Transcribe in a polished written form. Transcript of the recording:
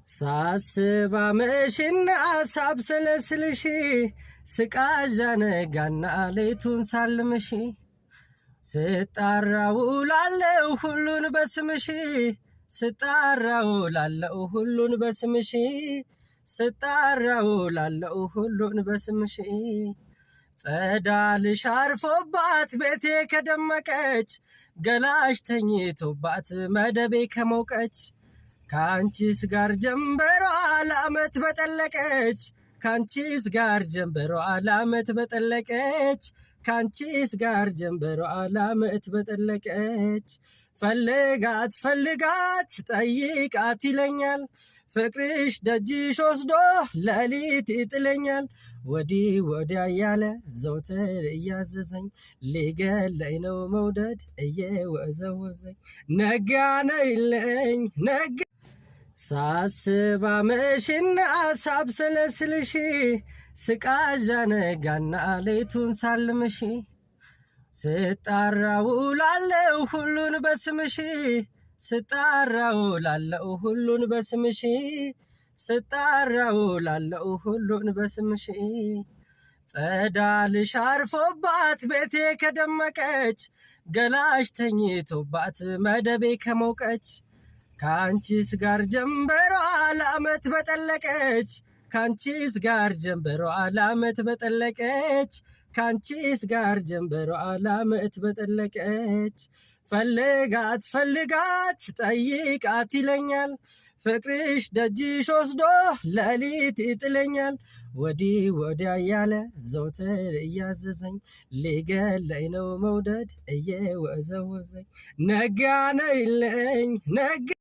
ሳስብ አመሽና ሳብሰለስልሽ ስቃዣ ነጋና ሌቱን ሳልምሽ ስጣራ ውላለሁ ሁሉን በስምሽ ስጣራ ውላለሁ ሁሉን በስምሽ ስጣራ ውላለሁ ሁሉን በስምሽ ጸዳልሽ አርፎባት ቤቴ ከደመቀች ገላሽ ተኝቶባት መደቤ ከሞቀች ካንቺስ ጋር ጀንበሯ ለዓመት በጠለቀች ካንቺስ ጋር ጀንበሯ ለዓመት በጠለቀች ካንቺስ ጋር ጀንበሯ ለዓመት በጠለቀች ፈልጋት ፈልጋት ጠይቃት ይለኛል ፍቅርሽ ደጅሽ ወስዶ ሌሊት ይጥለኛል ወዲህ ወዲያ ያለ ዘውትር እያዘዘኝ ሊገለኝ ነው መውደድ እየወዘወዘኝ ነጋ ነይልኝ ነጋ ሳስብ አመሽና ሳብሰለስልሽ ስቃዣ ነጋና ሌቱን ሳልምሽ ስጣራ ውላለሁ ሁሉን በስምሽ ስጣራ ውላለሁ ሁሉን በስምሽ ስጣራ ውላለሁ ሁሉን በስምሽ ጸዳልሽ አርፎባት ቤቴ ከደመቀች ገላሽ ተኝቶባት መደቤ ከሞቀች ካንቺስ ጋር ጀንበሯ ለዓመት በጠለቀች ካንቺስ ጋር ጀንበሯ ለዓመት በጠለቀች ካንቺስ ጋር ጀንበሯ ለዓመት በጠለቀች ፈልጋት ፈልጋት ጠይቃት ይለኛል ፍቅርሽ ደጅሽ ወስዶ ሌሊት ይጥለኛል ወዲህ ወዲያ ያለ ዘውትር እያዘዘኝ ሊገለኝ ነው መውደድ እየወዘወዘኝ ነጋ ነይልኝ ነጋ